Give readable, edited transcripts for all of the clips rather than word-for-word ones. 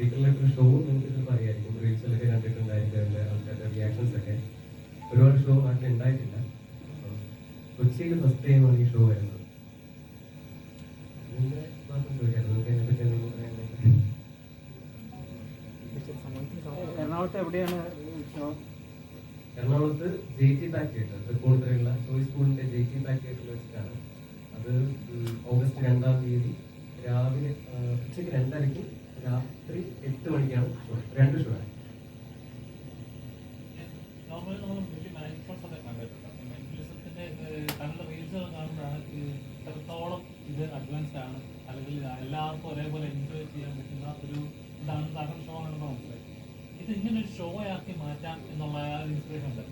സീക്രട്ടിലായിട്ടൊരു show നിങ്ങൾക്ക് ചിലപ്പോൾ അറിയായിരിക്കും, റീൽസിലൊക്കെ കണ്ടിട്ടുണ്ടായിരിക്കും അതിൻ്റെ ആൾക്കാരുടെ റിയാക്ഷൻസ് ഒക്കെ. ഒരുപാട് ഷോ നാട്ടിൽ ഉണ്ടായിട്ടില്ല. കൊച്ചിയിൽ ഫസ്റ്റ് ടൈമാണ് ഈ ഷോ വരുന്നത്. നിങ്ങളുടെ മാത്രം ചോദിക്കാം, നിങ്ങൾക്ക് അതിനെപ്പറ്റി എന്തെങ്കിലും പറയാനുണ്ടെങ്കിൽ. എറണാകുളത്ത് എവിടെയാണ് ഷോ? എറണാകുളത്ത് JT ബാക്ക് തിയേറ്റർ, തൃപ്പൂണിത്തുറയുള്ള ചോയ്സ് സ്കൂളിൻ്റെ JT ബാക്ക് തിയേറ്ററിൽ വെച്ചിട്ടാണ്. അത് ഓഗസ്റ്റ് 2-ാം തീയതി രാവിലെ ഉച്ചയ്ക്ക് 2:30-ക്കും രാത്രി 8 മണിക്കാണ് ഷോ. 2 ഷോ ആണ്. എത്രത്തോളം ഇത് അഡ്വാൻസ്ഡ് ആണ്, അല്ലെങ്കിൽ എല്ലാവർക്കും ഒരേപോലെ എൻജോയ് ചെയ്യാൻ പറ്റുന്ന ഒരു ഇതാണ് താങ്കളുടെ ഷോ ആണെന്ന് മനസ്സിലായി. ഇത് ഇങ്ങനെ ഒരു ഷോ ആക്കി മാറ്റാം എന്നുള്ള ഇൻസ്പിറേഷൻ ഉണ്ട്.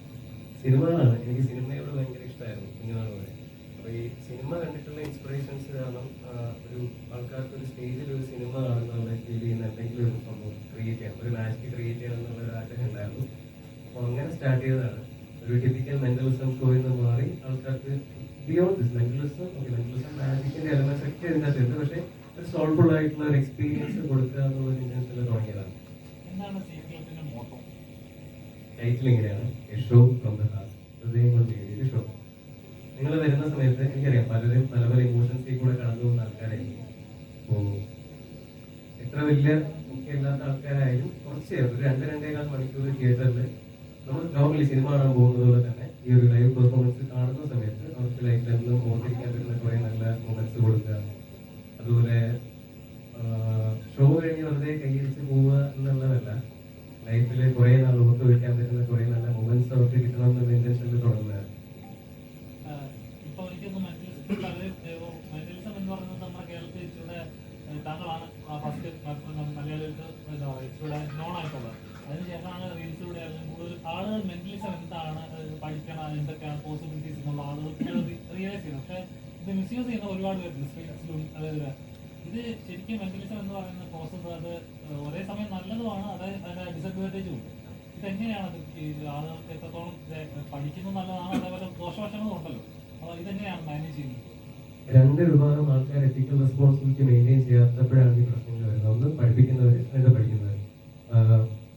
സിനിമകളാണ്, എനിക്ക് സിനിമയോട് ഭയങ്കര ഇഷ്ടമായിരുന്നു കുഞ്ഞുനാൾ പോലെ. അപ്പോൾ ഈ സിനിമ കണ്ടിട്ടുള്ള ഇൻസ്പിറേഷൻസ് കാരണം ഒരു ആൾക്കാർക്ക് ഒരു സ്റ്റേജിൽ ഒരു സിനിമ കാണുന്ന ഫീൽ ചെയ്യുന്ന എന്തെങ്കിലും ഒരു സംഭവം ക്രിയേറ്റ് ചെയ്യണം, ഒരു മാജിക് ക്രിയേറ്റ് ചെയ്യണം എന്നുള്ള ഒരു ആഗ്രഹം ഉണ്ടായിരുന്നു. അപ്പോൾ അങ്ങനെ സ്റ്റാർട്ട് ചെയ്തതാണ്. ഒരു ടിപ്പിക്കൽ മെന്റലിസം ഷോയിൽ നിന്ന് മാറി ആൾക്കാർക്ക് ബിയോണ്ട് ദിസ് മെന്റലിസം മാജിക്കിന്റെ എലമെന്റ്സ് ഒക്കെ ഇതിനകത്തുണ്ട്, പക്ഷേ ഒരു സോൾഫുൾ ആയിട്ടുള്ള ഒരു എക്സ്പീരിയൻസ് കൊടുക്കുക എന്നുള്ള ഇന്റൻഷനിൽ തുടങ്ങിയതാണ്. എന്താണ് സീക്രട്ടിന്റെ മോട്ടോ? ടൈറ്റിൽ ഇങ്ങനെയാണ്, A show from the heart, ഹൃദയം കൊണ്ട് എഴുതിയ ഷോ. നിങ്ങൾ വരുന്ന സമയത്ത് എനിക്കറിയാം പലരും പല പല ഇമോഷൻസിൽ കൂടെ കടന്നു പോകുന്ന ആൾക്കാരായിരിക്കും. അപ്പോൾ എത്ര വലിയ മുഖ്യമില്ലാത്ത ആൾക്കാരായാലും കുറച്ച് ഒരു 2-2.25 മണിക്കൂർ തിയേറ്ററിൽ നമ്മൾ നോർമലി സിനിമ കാണാൻ പോകുന്നത് പോലെ തന്നെ ഈ ഒരു ലൈവ് പെർഫോമൻസ് കാണുന്ന സമയത്ത് അവർക്ക് ലൈഫിൽ എന്നും ഓർത്തിരിക്കാൻ പറ്റുന്ന കുറേ നല്ല മൊമെന്റ്സ് കൊടുക്കുക. അതുപോലെ ഷോ കഴിഞ്ഞ് വെറുതെ കൈയടിച്ച് പോവുക എന്നുള്ളതല്ല, ലൈഫിൽ കുറേ നാൾ ഓർത്ത് വയ്ക്കാൻ പറ്റുന്ന കുറേ നല്ല മൊമെന്റ്സ് അവർക്ക് കിട്ടണം എന്നുള്ള ഇന്റൻഷനിൽ തുടങ്ങുന്നതാണ്. ഇപ്പൊ എനിക്കൊന്ന് മെന്റലിസം എന്ന് പറയുന്നത് നമ്മുടെ കേരളത്തിൽ ഇച്ചിരി താങ്കളാണ് ഫസ്റ്റ് മലയാളികൾക്ക് എന്താ പറയുക ഇച്ചിരി നോൺ ആയിട്ടുള്ളത്. അതിനുശേഷമാണ് റീൽസിലൂടെ കൂടുതൽ ആളുകൾ മെന്റലിസം എന്താണ്, പഠിക്കണം, എന്തൊക്കെയാണ് പോസിബിലിറ്റീസ് എന്നുള്ള ആളുകൾക്ക് റിയലൈസ് ചെയ്യുന്നത്. പക്ഷേ ഇത് മിസ്യൂസ് ചെയ്യുന്ന ഒരുപാട് പേരുണ്ട് സ്ട്രീറ്റ്സിലും. അതായത് ഇത് ശരിക്കും മെന്റലിസം എന്ന് പറയുന്ന പ്രോസസ്സ് അത് ഒരേ സമയം നല്ലതുമാണ്, അതിന്റെ ഡിസഡ്വാൻറ്റേജും ഉണ്ട്. ഇതെങ്ങനെയാണ് ആളുകൾക്ക് എത്രത്തോളം പഠിക്കുന്നത് നല്ലതാണ്, അതേപോലെ ദോഷവശങ്ങളും ഉണ്ടല്ലോ, അപ്പോൾ ഇതെങ്ങനെയാണ് മാനേജ് ചെയ്യുന്നത്? 2 വിഭാഗം ആൾക്കാർ എത്തിക്കൽ റെസ്പോൺസിബിലിറ്റി മെയിൻറ്റെയിൻ ചെയ്യാത്തപ്പോഴാണ് ഈ പ്രശ്നങ്ങൾ വരുന്നത്. ഒന്ന് പഠിപ്പിക്കുന്നവർ, രണ്ട് പഠിക്കുന്നവർ.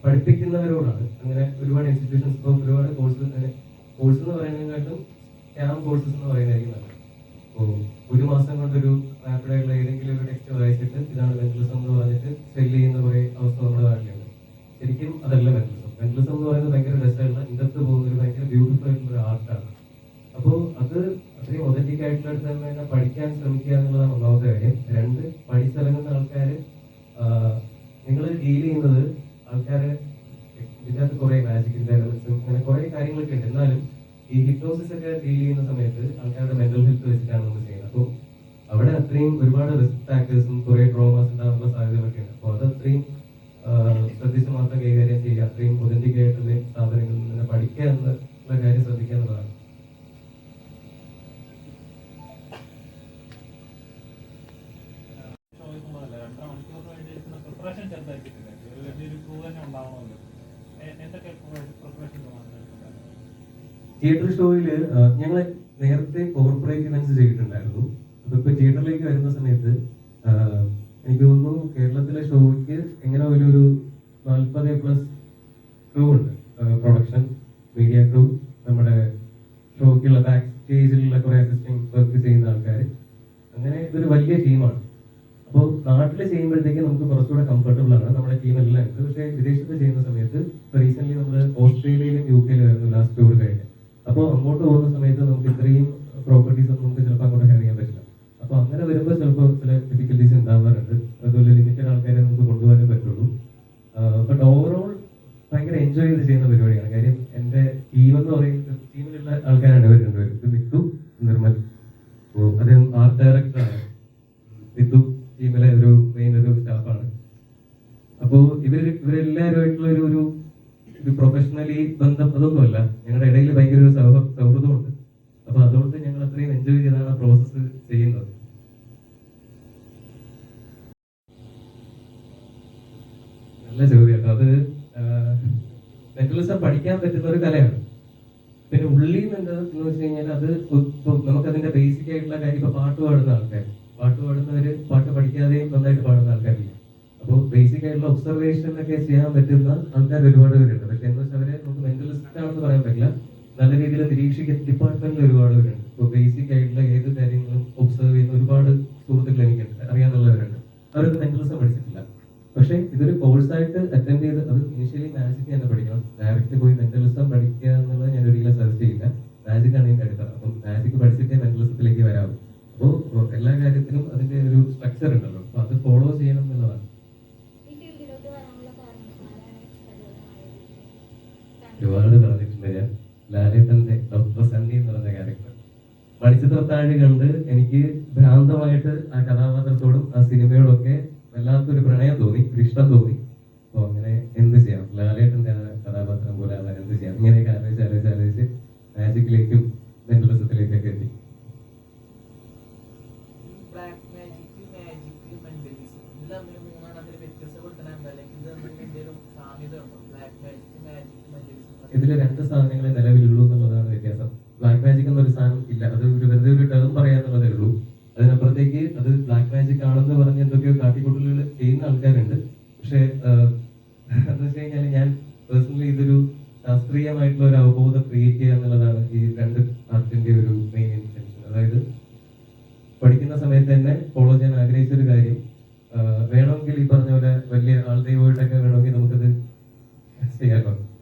പഠിപ്പിക്കുന്നവരോടാണ് അങ്ങനെ ഒരുപാട് ഇൻസ്റ്റിറ്റ്യൂഷൻസ് ഇപ്പോൾ ഒരുപാട് കോഴ്സ് എന്ന് പറയുന്നതിനെക്കാട്ടും ക്യാമ്പ് കോഴ്സസ് എന്ന് പറയുന്നതായിരിക്കും നല്ലത്. അപ്പോൾ 1 മാസം കൊണ്ടൊരു റാപ്പിഡായിട്ടുള്ള ഏതെങ്കിലും ഒരു ടെക്സ്റ്റ് വായിച്ചിട്ട് ഇതാണ് മെന്റലിസം എന്ന് പറഞ്ഞിട്ട് സെല് ചെയ്യുന്ന കുറേ അവസ്ഥ നമ്മുടെ നാട്ടിലുണ്ട്. ശരിക്കും അതല്ല മെന്റലിസം. മെന്റലിസം എന്ന് പറയുന്നത് ഭയങ്കര രസമുള്ള ഇന്നത്തെ പോകുന്ന ഒരു ഭയങ്കര ബ്യൂട്ടിഫുൾ ആയിട്ടുള്ള ഒരു ആർട്ടാണ്. അപ്പോൾ അത് അത്രയും ഒതന്റിക് ആയിട്ടുള്ള തന്നെ പഠിക്കാൻ ശ്രമിക്കുക എന്നുള്ളതാണ് ഒന്നാമത്തെ കാര്യം. 2, പഠിച്ചിറങ്ങുന്ന ആൾക്കാർ നിങ്ങൾ ഡീൽ ചെയ്യുന്നത് ആൾക്കാരെ ഇതിനകത്ത് കുറേ മാജിക്കിന്റെ എലമെന്റ്സും അങ്ങനെ കുറേ കാര്യങ്ങളൊക്കെ ഉണ്ട്. എന്നാലും ഈ ഹിപ്നോസിസ് ഒക്കെ ഡീൽ ചെയ്യുന്ന സമയത്ത് ആൾക്കാരുടെ മെന്റൽ ഹെൽത്ത് വെച്ചിട്ടാണ് നമ്മൾ ചെയ്യുന്നത്. അപ്പോൾ അവിടെ അത്രയും ഒരുപാട് റിസ്ക് ഫാക്ടേഴ്സും കുറേ ട്രോമാസ് ഉണ്ടാകാനുള്ള സാധ്യതകളൊക്കെ ഉണ്ട്. അപ്പോൾ അത് അത്രയും ശ്രദ്ധിച്ച് മാത്രം കൈകാര്യം ചെയ്യുക, അത്രയും ഒതന്റിക് ആയിട്ടുള്ള സ്ഥാപനങ്ങളിൽ നിന്ന് പഠിക്കുക എന്നുള്ള കാര്യം ശ്രദ്ധിക്കുക എന്നുള്ളതാണ്. തിയേറ്റർ ഷോയിൽ ഞങ്ങൾ നേരത്തെ കോർപ്പറേറ്റ് ഇവന്റ്സ് ചെയ്തിട്ടുണ്ടായിരുന്നു. അപ്പൊ ഇപ്പൊ തിയേറ്ററിലേക്ക് വരുന്ന സമയത്ത് എനിക്ക് തോന്നുന്നു കേരളത്തിലെ ഷോയ്ക്ക് എങ്ങനെ ഒരു 40+ ക്രൂ ഉണ്ട്. പ്രൊഡക്ഷൻ, മീഡിയ ക്രൂ, നമ്മുടെ ഷോയ്ക്കുള്ള ബാക്ക് സ്റ്റേജിലുള്ള കുറെ അസിസ്റ്റന്റ് വർക്ക് ചെയ്യുന്ന ആൾക്കാർ, അങ്ങനെ ഇതൊരു വലിയ ടീമാണ്. അപ്പോൾ നാട്ടിൽ ചെയ്യുമ്പോഴത്തേക്ക് നമുക്ക് കുറച്ചുകൂടെ കംഫർട്ടബിൾ ആണ്, നമ്മുടെ ടീം എല്ലാം ഉണ്ട്. പക്ഷേ വിദേശത്ത് ചെയ്യുന്ന സമയത്ത് റീസെന്റ് നമ്മൾ ഓസ്ട്രേലിയയിലും UK ആയിരുന്നു ലാസ്റ്റ് ടൂർ കഴിഞ്ഞ്. അപ്പോൾ അങ്ങോട്ട് പോകുന്ന സമയത്ത് നമുക്ക് ഇത്രയും പ്രോപ്പർട്ടീസ് ഒന്നും നമുക്ക് ചിലപ്പോൾ അങ്ങോട്ട് ഹാൻഡ് ചെയ്യാൻ പറ്റില്ല. അപ്പോൾ അങ്ങനെ വരുമ്പോൾ ചിലപ്പോൾ ചില ഡിഫിക്കൽട്ടീസ് ഉണ്ടാവാറുണ്ട്. അതുപോലെ ലിമിറ്റഡ് ആൾക്കാരെ നമുക്ക് കൊണ്ടുപോകാനേ പറ്റുള്ളൂ. ബട്ട് ഓവറോൾ ഭയങ്കര എൻജോയ് ചെയ്ത് ചെയ്യുന്ന പരിപാടിയാണ്. കാര്യം എൻ്റെ ടീം എന്ന് പറയുന്നത് ടീമിലുള്ള ആൾക്കാരാണ് ഇവർ രണ്ടുപേരും. ഇത് മിത്തു, നിർമ്മൽ. അപ്പോൾ അദ്ദേഹം ആർട്ട് ഡയറക്ടറാണ്. മിത്തു ടീമിലെ ഒരു മെയിൻ ഒരു സ്റ്റാഫാണ്. അപ്പോൾ ഇവരെല്ലാവരുമായിട്ടുള്ള ഒരു പ്രൊഫഷണലി ബന്ധം അതൊന്നുമല്ല, ഞങ്ങളുടെ ഇടയിൽ ഭയങ്കര ഒരു സൗഹൃദമുണ്ട്. അപ്പൊ അതുകൊണ്ട് ഞങ്ങൾ അത്രയും എൻജോയ് ചെയ്താണ് ആ പ്രോസസ്സ് ചെയ്യുന്നത്. നല്ല ചോദ്യം. അത് മെന്റലിസം പഠിക്കാൻ പറ്റുന്ന ഒരു കലയാണ്. പിന്നെ ഉള്ളിൽ നിന്ന് വെച്ച് കഴിഞ്ഞാൽ അത് നമുക്കതിന്റെ ബേസിക് ആയിട്ടുള്ള കാര്യം. ഇപ്പൊ പാട്ട് പാടുന്ന ആൾക്കാർ, പാട്ട് പാടുന്നവര് പാട്ട് പഠിക്കാതെയും നന്നായിട്ട് പാടുന്ന ആൾക്കാരില്ല. അപ്പോൾ ബേസിക് ബേസിക് ആയിട്ടുള്ള ഒബ്സർവേഷൻ ഒക്കെ ചെയ്യാൻ പറ്റുന്ന ആൾക്കാർ ഒരുപാട് പേരുണ്ട്. പക്ഷെ എന്ന് വെച്ചാൽ അവരെ നമുക്ക് മെന്റലിസ്റ്റ് ആണെന്ന് പറയാൻ പറ്റില്ല. നല്ല രീതിയിൽ നിരീക്ഷിക്കുന്ന ഡിപ്പാർട്ട്മെന്റിൽ ഒരുപാട് പേരുണ്ട്. ഇപ്പോൾ ബേസിക് ആയിട്ടുള്ള ഏത് കാര്യങ്ങളും ഒബ്സർവ് ചെയ്യുന്ന ഒരുപാട് സുഹൃത്തുക്കൾ എനിക്കുണ്ട്, അറിയാവുന്നവരുണ്ട്. അവർക്ക് മെന്റലിസം പഠിച്ചിട്ടില്ല. പക്ഷെ ഇതൊരു കോഴ്സായിട്ട് അറ്റൻഡ് ചെയ്ത് അത് ഇനിഷ്യലി മാജിക് തന്നെ പഠിക്കണം. ഡയറക്റ്റ് പോയി മെന്റലിസം പഠിക്കുക എന്നുള്ളത് ഞാൻ ഒരിക്കലും സജസ്റ്റ് ചെയ്യില്ല. മാജിക് ആണ് ഇതിന്റെ അടിത്തറ. അപ്പം മാജിക് പഠിച്ചിട്ടേ മെന്റലിസത്തിലേക്ക് വരാവും. അപ്പോൾ എല്ലാ കാര്യത്തിനും അതിന്റെ ഒരു സ്ട്രക്ചർ ഉണ്ടല്ലോ, അപ്പൊ അത് ഫോളോ ചെയ്യണം എന്നുള്ളതാണ്. ഒരുപാട് പറഞ്ഞിട്ടുണ്ട് ഞാൻ. ലാലേട്ടന്റെ ഡോക്ടർ സണ്ണി എന്ന് പറഞ്ഞ ക്യാരക്ടർ മണിച്ചിത്രത്താഴ് കണ്ട് എനിക്ക് ഭ്രാന്തമായിട്ട് ആ കഥാപാത്രത്തോടും ആ സിനിമയോടൊക്കെ വല്ലാത്തൊരു പ്രണയം തോന്നി, ഒരു ഇഷ്ടം തോന്നി. അപ്പോൾ അങ്ങനെ എന്ത് ചെയ്യാം, ലാലേട്ടന്റെ ആ കഥാപാത്രം പോലെ ആവാൻ എന്ത് ചെയ്യാം, ഇങ്ങനെയൊക്കെ ആലോചിച്ച് മാജിക്കിലേക്കും മെന്റലിസത്തിലേക്കൊക്കെ എത്തി. ഇതിൽ രണ്ട് സാധനങ്ങളെ നിലവിലുള്ളൂ എന്നുള്ളതാണ് വ്യത്യാസം. ബ്ലാക്ക് മാജിക് എന്നൊരു സാധനം ഇല്ല, അത് ഒരു വെറുതെ ഒരു ടേം പറയാന്നുള്ളതേ ഉള്ളൂ. അതിനപ്പുറത്തേക്ക് അത് ബ്ലാക്ക് മാജിക് ആണെന്ന് പറഞ്ഞ് എന്തൊക്കെയോ കാട്ടിക്കൂട്ടലുകൾ ചെയ്യുന്ന ആൾക്കാരുണ്ട്. പക്ഷെ എന്ന് വെച്ച് കഴിഞ്ഞാൽ ഞാൻ പേഴ്സണലി ഇതൊരു ശാസ്ത്രീയമായിട്ടുള്ള ഒരു അവബോധം ക്രിയേറ്റ് ചെയ്യുക എന്നുള്ളതാണ് ഈ രണ്ട് ആർട്ടിന്റെ ഒരു മെയിൻ ഇന്റൻഷൻ. അതായത് പഠിക്കുന്ന സമയത്ത് തന്നെ ഫോളോ ചെയ്യാൻ ആഗ്രഹിച്ച ഒരു കാര്യം വേണമെങ്കിൽ ഈ പറഞ്ഞ പോലെ വലിയ ആൾദൈവമായിട്ടൊക്കെ വേണമെങ്കിൽ നമുക്കത് ചെയ്യാമല്ലോ.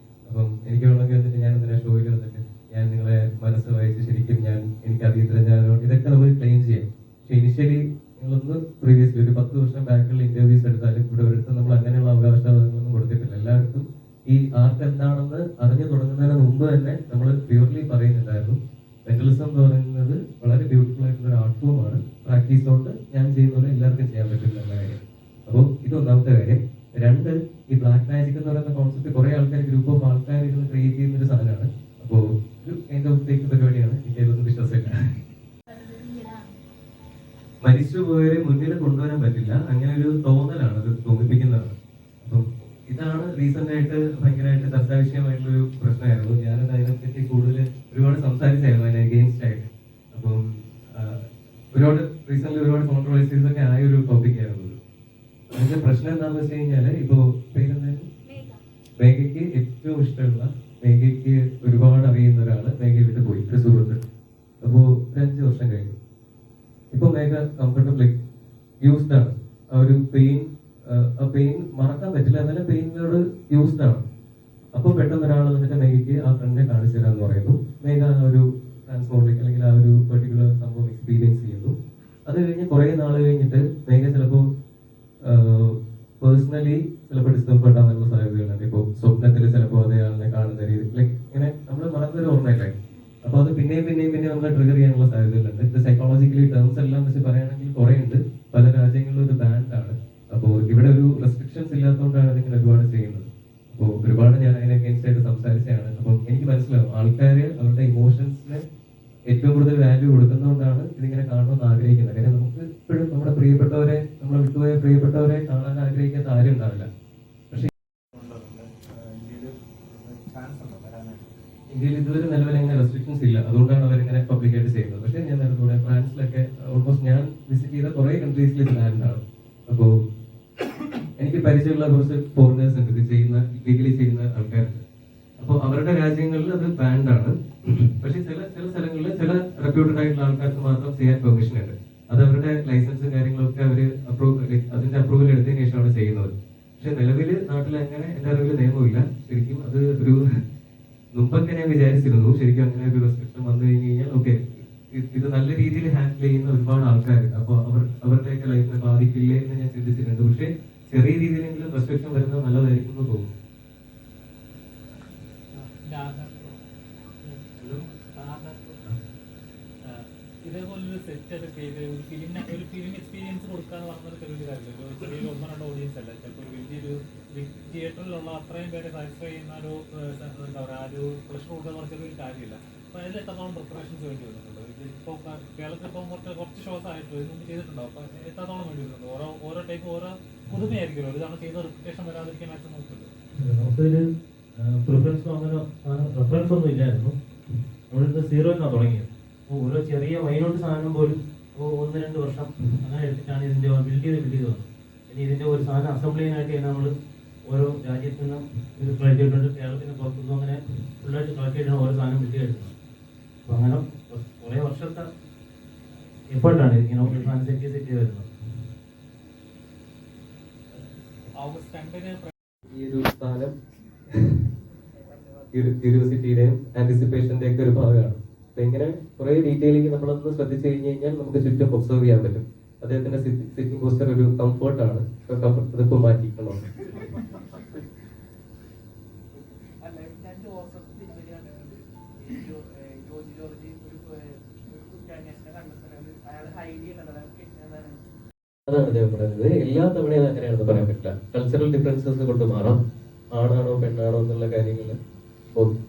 അപ്പം എനിക്ക് വേണമെങ്കിൽ വന്നിട്ട് ഞാൻ എന്തിനാ ഷോയിൽ വന്നിട്ട് ഞാൻ നിങ്ങളെ മനസ്സ് വായിച്ച് ശരിക്കും എനിക്ക് അറിയത്തില്ല ഇതൊക്കെ നമുക്ക് ക്ലെയിം ചെയ്യാം. പക്ഷെ ഇനിഷ്യലി നിങ്ങളൊന്ന് പ്രീവിയസ്ലി ഒരു 10 വർഷം ബാക്കിലുള്ള ഇന്റർവ്യൂസ് എടുത്താലും ഇവിടെ ഒരിടത്തും നമ്മൾ അങ്ങനെയുള്ള അവകാശവാദങ്ങളൊന്നും കൊടുത്തിട്ടില്ല. എല്ലായിടത്തും ഈ ആർട്ട് എന്താണെന്ന് അറിഞ്ഞു തുടങ്ങുന്നതിന് മുമ്പ് തന്നെ നമ്മൾ പ്യൂർലി പറയുന്നുണ്ടായിരുന്നു മെന്റലിസം എന്ന് പറയുന്നത് വളരെ ബ്യൂട്ടിഫുൾ ആയിട്ടുള്ള ഒരു ആർട്ട് ഫോമാണ്. പ്രാക്ടീസ് കൊണ്ട് ഞാൻ ചെയ്യുന്ന പോലെ എല്ലാവർക്കും ചെയ്യാൻ പറ്റും എന്നുള്ള കാര്യം. അപ്പോൾ ഇത് ഒന്നാമത്തെ കാര്യം. രണ്ട്, ഈ ബ്ലാക്ക് മാജിക് എന്ന് പറയുന്ന കോൺസെപ്റ്റ് കുറെ ആൾക്കാർ ഗ്രൂപ്പ് ഓഫ് ആൾക്കാർ ഇരുന്ന് ക്രിയേറ്റ് ചെയ്യുന്ന ഒരു സാധനമാണ്. അപ്പോൾ ഒരു എന്റെ ഒത്തേക്ക് പരിപാടിയാണ്. എനിക്ക് അതൊന്നും വിശ്വാസമില്ല. മരിച്ചുപോയവരെ മുന്നിൽ കൊണ്ടുവരാൻ പറ്റില്ല, അങ്ങനെ ഒരു തോന്നലാണ്, അത് തോന്നിപ്പിക്കുന്നതാണ്. അപ്പം ഇതാണ് റീസെന്റ് ആയിട്ട് ഭയങ്കരമായിട്ട് ചർച്ചാ വിഷയമായിട്ടുള്ളൊരു പ്രശ്നമായിരുന്നു. ഞാനത് അതിനെപ്പറ്റി കൂടുതൽ ഒരുപാട് സംസാരിച്ചായിരുന്നു അതിന് അഗെയിൻസ്റ്റ് ആയിട്ട്. അപ്പം ഒരുപാട് റീസെന്റ് ഒരുപാട് കോൺട്രവേഴ്സീസ് ഒക്കെ ആയ ഒരു ടോപ്പിക് ആയിരുന്നു. അതിന്റെ പ്രശ്നം എന്താണെന്ന് വെച്ച് കഴിഞ്ഞാല് ഇപ്പോ പേരെന്തായാലും മേഘയ്ക്ക് ഏറ്റവും ഇഷ്ടമുള്ള, മേഘയ്ക്ക് ഒരുപാട് അറിയുന്ന ഒരാള് മേഘയെ വിട്ട് പോയി, ഒരു സുഹൃത്ത്. അപ്പോ ഒരു 5 വർഷം കഴിഞ്ഞു. ഇപ്പൊ മേഘ കംഫർട്ടബിൾ യൂസ്ഡ് ആണ്. ആ ഒരു പെയിൻ മറക്കാൻ പറ്റില്ല, എന്നാലും പെയിനോട് യൂസ്ഡ് ആണ്. അപ്പൊ പെട്ടെന്ന് ഒരാൾ വന്നിട്ട് മേഘയ്ക്ക് ആ ഫ്രണ്ടിനെ കാണിച്ചു തരാന്ന് പറയുന്നു. മേഘ ആ ഒരു ട്രാൻസ്ഫോർമിലേക്ക് അല്ലെങ്കിൽ ആ ഒരു പെർട്ടിക്കുലർ സംഭവം എക്സ്പീരിയൻസ് ചെയ്യുന്നു. അത് കഴിഞ്ഞ് കുറെ നാൾ കഴിഞ്ഞിട്ട് മേഘ ചിലപ്പോ പേഴ്സണലി ചിലപ്പോൾ ഡിസ്റ്റർബ് ആവാനുള്ള സാധ്യതകളുണ്ട്. ഇപ്പോൾ സ്വപ്നത്തിൽ ചിലപ്പോൾ അതേ ആളിനെ കാണുന്ന രീതി ലൈക്ക് ഇങ്ങനെ നമ്മൾ മറന്നൊരു ഓർമ്മയില്ലേ, അപ്പൊ അത് പിന്നെയും നമ്മളെ ട്രിഗർ ചെയ്യാനുള്ള സാധ്യതകളുണ്ട്. ഇത് സൈക്കോളജിക്കലി ടേംസ് എല്ലാം വെച്ച് പറയുകയാണെങ്കിൽ കുറെ ഉണ്ട്. പല രാജ്യങ്ങളിലും ഒരു ബാൻഡ് ആണ്. അപ്പോൾ ഇവിടെ ഒരു റെസ്ട്രിക്ഷൻസ് ഇല്ലാത്തതുകൊണ്ടാണ് ഇതിങ്ങനെ ഒരുപാട് ചെയ്യുന്നത്. അപ്പോൾ ഒരുപാട് ഞാൻ അതിനെ അഗേൻസ്റ്റ് ആയിട്ട് സംസാരിച്ചതാണ്. അപ്പം എനിക്ക് മനസ്സിലാവും ആൾക്കാര് അവരുടെ ഇമോഷൻസിന് ഏറ്റവും കൂടുതൽ വാല്യൂ കൊടുക്കുന്നതുകൊണ്ടാണ് ഇതിങ്ങനെ കാണണമെന്ന് ആഗ്രഹിക്കുന്നത്. കാര്യം നമുക്ക് ഇപ്പോഴും നമ്മുടെ പ്രിയപ്പെട്ടവരെ, നമ്മളെ വിട്ടുപോയ പ്രിയപ്പെട്ടവരെ കാണാൻ ആഗ്രഹിക്കാത്ത ആരും ഉണ്ടാവില്ല. പക്ഷെ ഇന്ത്യയിൽ ഇതുവരെ നിലവിൽ അങ്ങനെ റെസ്ട്രിക്ഷൻസ് ഇല്ല, അതുകൊണ്ടാണ് അവരിങ്ങനെ പബ്ലിക്കായിട്ട് ചെയ്യുന്നത്. പക്ഷെ ഞാൻ നേരത്തെ ഫ്രാൻസിലൊക്കെ ഓൾമോസ്റ്റ് ഞാൻ വിസിറ്റ് ചെയ്ത കുറെ കൺട്രീസിൽ ഇത് ബാൻഡാണ്. അപ്പോൾ എനിക്ക് പരിചയമുള്ള കുറച്ച് ഫോറിനേഴ്സ് ഉണ്ട്, ഇത് ചെയ്യുന്ന ലീഗലി ചെയ്യുന്ന ആൾക്കാരുണ്ട്. അപ്പോൾ അവരുടെ രാജ്യങ്ങളിൽ അത് ബാൻഡാണ്. പക്ഷെ ചില സ്ഥലങ്ങളിൽ ചില റെപ്യൂട്ടഡ് ആയിട്ടുള്ള ആൾക്കാർക്ക് മാത്രം ചെയ്യാൻ പെർമിഷൻ ഉണ്ട്. അത് അവരുടെ ലൈസൻസും കാര്യങ്ങളൊക്കെ അവർ അതിന്റെ അപ്രൂവൽ എടുത്തതിന് ശേഷമാണ് ചെയ്യുന്നത്. പക്ഷെ നിലവിൽ നാട്ടിൽ അങ്ങനെ എന്റെ അറിവിൽ നിയമമില്ല. ശരിക്കും അത് ഒരു മുമ്പൊക്കെ ഞാൻ വിചാരിച്ചിരുന്നു ശരിക്കും അങ്ങനെ ഒരു റെസ്ട്രിക്ഷൻ വന്നു കഴിഞ്ഞ് കഴിഞ്ഞാൽ ഓക്കെ ഇത് നല്ല രീതിയിൽ ഹാൻഡിൽ ചെയ്യുന്ന ഒരുപാട് ആൾക്കാർ, അപ്പോൾ അവരുടെയൊക്കെ ലൈഫിനെ ബാധിക്കില്ലേ എന്ന് ഞാൻ ചിന്തിച്ചിട്ടുണ്ട്. പക്ഷെ ചെറിയ രീതിയിലെങ്കിലും റെസ്ട്രിക്ഷൻ വരുന്നത് നല്ലതായിരിക്കും എന്ന് തോന്നുന്നു. ഇതേപോലൊരു സെറ്റ് ഒക്കെ ചെയ്ത് ഒരു ഫിലിം എക്സ്പീരിയൻസ് കൊടുക്കാന്ന് പറഞ്ഞൊരു ചെറിയൊരു കാര്യമില്ല. ചെറിയ 1-2 ഓഡിയൻസ് അല്ല, ചിലപ്പോൾ ഒരു വലിയൊരു തിയേറ്ററിലുള്ള അത്രയും പേരെ സാറ്റിസ്ഫൈ ചെയ്യുന്ന ഒരു എന്താ പറയുക ഒരു പ്രഷർ കൊടുക്കുക എന്ന് പറഞ്ഞൊരു കാര്യമില്ല. അപ്പൊ അതിൽ എത്രത്തോളം പ്രിപ്പറേഷൻസ് വേണ്ടി വരുന്നുണ്ട്? ഇതിപ്പോ കേരളത്തിൽ ഇപ്പം കുറച്ച് ഷോസ് ആയിട്ട് ഇതൊന്നും ചെയ്തിട്ടുണ്ടോ? അപ്പൊ എത്രത്തോളം വേണ്ടി വരുന്നുണ്ട്? ഓരോ ടൈപ്പ് ഓരോ പുതുമയായിരിക്കുമല്ലോ, ഒരു തവണ ചെയ്ത റിപ്പറ്റേഷൻ വരാതിരിക്കാൻ മാക്സിമം നോക്കുന്നുണ്ട്. നമുക്കൊരു പ്രിഫറൻസോ അങ്ങനെ റെഫറൻസ് ഒന്നും ഇല്ലായിരുന്നു. നമ്മളിന്ന് സീറോയിലാണ് തുടങ്ങിയത്. അപ്പോൾ ഓരോ ചെറിയ മൈനോട്ട് സാധനം പോലും 1-2 വർഷം അങ്ങനെ എടുത്തിട്ടാണ് ഇതിന്റെ ബിൽഡ് ചെയ്ത് വന്നത്. ഇനി ഇതിന്റെ ഒരു സാധനം അസംബ്ലി ചെയ്യാനായിട്ട് നമ്മൾ ഓരോ രാജ്യത്തു നിന്നും ഇത് കളക്ട് ചെയ്തിട്ടുണ്ട്. കേരളത്തിന് പുറത്തുനിന്നും അങ്ങനെ ഫുള്ളായിട്ട് കളക്ട് ചെയ്തിട്ടാണ് ഓരോ സാധനം വിട്ടുകെടുക്കുന്നത്. അപ്പോൾ അങ്ങനെ കുറേ വർഷത്തെ എഫേർട്ടാണ് ഇങ്ങനെ ഒരു സാധനം സെറ്റ് ചെയ്ത് വരുന്നത്. ഓഗസ്റ്റ് 2-ന് ഈ ഒരു സ്ഥാനം ക്യൂരിയോസിറ്റിയുടെയും ആന്റിസിപ്പേഷന്റെ ഒക്കെ ഒരു ഭാഗമാണ്. അപ്പൊ ഇങ്ങനെ കുറെ ഡീറ്റെയിലിംഗ് നമ്മളൊന്ന് ശ്രദ്ധിച്ചു കഴിഞ്ഞു കഴിഞ്ഞാൽ നമുക്ക് ചുറ്റും ഒബ്സർവ് ചെയ്യാൻ പറ്റും. അദ്ദേഹത്തിന്റെ സിറ്റിംഗ് പോസ്റ്റർ ഒരു കംഫർട്ടാണ്. അതിപ്പോ മാറ്റിക്കണോ? അതാണ് അദ്ദേഹം പറയുന്നത്. എല്ലാ തവണയും അങ്ങനെയാണെന്ന് പറയാൻ പറ്റില്ല. കൾച്ചറൽ ഡിഫറൻസസ് കൊണ്ട് മാറാം. ആണാണോ പെണ്ണാണോ എന്നുള്ള കാര്യങ്ങൾ,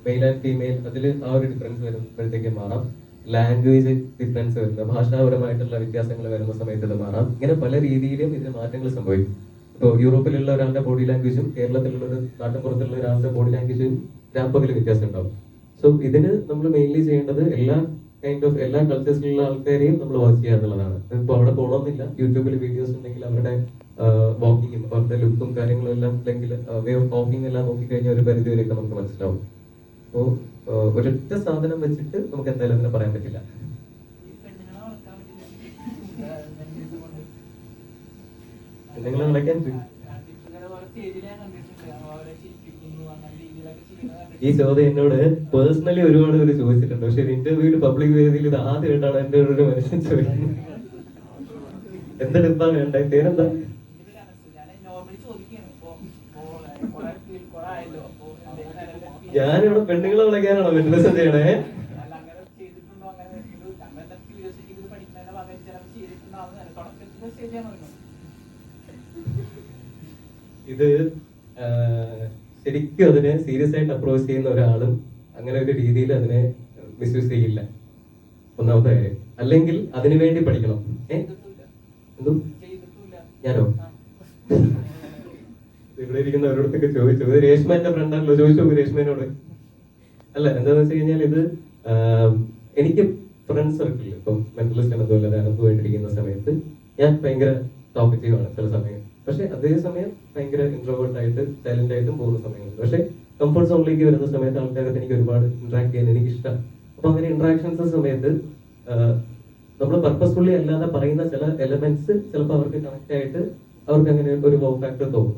മെയിൽ ആൻഡ് ഫീമെയിൽ, അതിൽ ആ ഒരു ഡിഫറൻസ് വരുമ്പോഴത്തേക്ക് മാറാം. ലാംഗ്വേജ് ഡിഫറൻസ് വരുന്ന, ഭാഷാപരമായിട്ടുള്ള വ്യത്യാസങ്ങൾ വരുന്ന സമയത്ത് ഇത് മാറാം. ഇങ്ങനെ പല രീതിയിലും ഇതിന് മാറ്റങ്ങൾ സംഭവിക്കും. ഇപ്പോൾ യൂറോപ്പിലുള്ള ഒരാളുടെ ബോഡി ലാംഗ്വേജും കേരളത്തിലുള്ള ഒരു നാട്ടിൻപുറത്തുള്ള ഒരാളുടെ ബോഡി ലാംഗ്വേജും രാപ്പകൽ വ്യത്യാസം ഉണ്ടാവും. സോ ഇതിന് നമ്മൾ മെയിൻലി ചെയ്യേണ്ടത് എല്ലാ കൾച്ചേഴ്സിലുള്ള ആൾക്കാരെയും നമ്മൾ വാച്ച് ചെയ്യുക എന്നുള്ളതാണ്. ഇപ്പോൾ അവിടെ പോകണമെന്നില്ല. യൂട്യൂബിൽ വീഡിയോസ് ഉണ്ടെങ്കിൽ അവരുടെ വാക്കിങ്ങും അവരുടെ ലുക്കും കാര്യങ്ങളും എല്ലാം, അല്ലെങ്കിൽ വേ ഓഫ് വാക്കിംഗ് എല്ലാം നോക്കിക്കഴിഞ്ഞാൽ ഒരു പരിധി വരെയൊക്കെ നമുക്ക് മനസ്സിലാവും. അപ്പോൾ ഒരൊറ്റ സാധനം വെച്ചിട്ട് നമുക്ക് എന്തായാലും അങ്ങനെ പറയാൻ പറ്റില്ല. പെണ്ണുങ്ങളെ വിളയ്ക്കാൻ ഈ ചോദ്യം എന്നോട് പേഴ്സണലി ഒരുപാട് പേര് ചോദിച്ചിട്ടുണ്ട്. പക്ഷെ ഒരു ഇന്റർവ്യൂവിൽ പബ്ലിക് വേദിയിൽ ഇത് ആദ്യമായിട്ടാണ് എന്റെ ഒരു മനുഷ്യൻ ചോദിക്കുന്നത്. എന്തെടുത്താ വേണ്ട, പേരെന്താ? ഞാനിവിടെ പെണ്ണുങ്ങളെ വിളിക്കാനാണോ ഫിറ്റ്നസ് ചെയ്യണേ? ഇത് ശരിക്കും അതിനെ സീരിയസ് ആയിട്ട് അപ്രോച്ച് ചെയ്യുന്ന ഒരാളും അങ്ങനെ ഒരു രീതിയിൽ അതിനെ മിസ്യൂസ് ചെയ്യില്ല, ഒന്നാമത്തെ കാര്യം. അല്ലെങ്കിൽ അതിനു വേണ്ടി പഠിക്കണം. എന്തോ ഞാനോ ഇവിടെ ഇരിക്കുന്നവരോടൊക്കെ ചോദിച്ചു. ഇത് രേഷ്മ എന്റെ ഫ്രണ്ടാണല്ലോ, ചോദിച്ചു രേഷ്മേനോട്. അല്ല, എന്താന്ന് വെച്ച് കഴിഞ്ഞാൽ ഇത് എനിക്ക് ഫ്രണ്ട് സർക്കിളിൽ ഇപ്പം മെന്റലിസ്റ്റ് എന്നതുപോലെ അനുഭവമായിട്ടിരിക്കുന്ന സമയത്ത് ഞാൻ ഭയങ്കര ടോക്കറ്റീവ് ആണ് ചില സമയം. പക്ഷെ അതേസമയം ഭയങ്കര ഇൻട്രോവേർട്ട് ആയിട്ട് സൈലന്റ് ആയിട്ടും പോകുന്ന സമയങ്ങളുണ്ട്. പക്ഷെ കംഫർട്ട് സോണിലേക്ക് വരുന്ന സമയത്ത് ആൾക്കാരൊക്കെ എനിക്ക് ഒരുപാട് ഇന്ററാക്ട് ചെയ്യാൻ എനിക്ക് ഇഷ്ടം. അപ്പൊ അങ്ങനെ ഇന്ററാക്ഷൻസ് സമയത്ത് നമ്മൾ പർപ്പസ്ഫുള്ളി അല്ലാതെ പറയുന്ന ചില എലമെന്റ്സ് ചിലപ്പോൾ അവർക്ക് കണക്ട് ആയിട്ട് അവർക്ക് അങ്ങനെ ഒരു വൗ ഫാക്ടർ തോന്നും.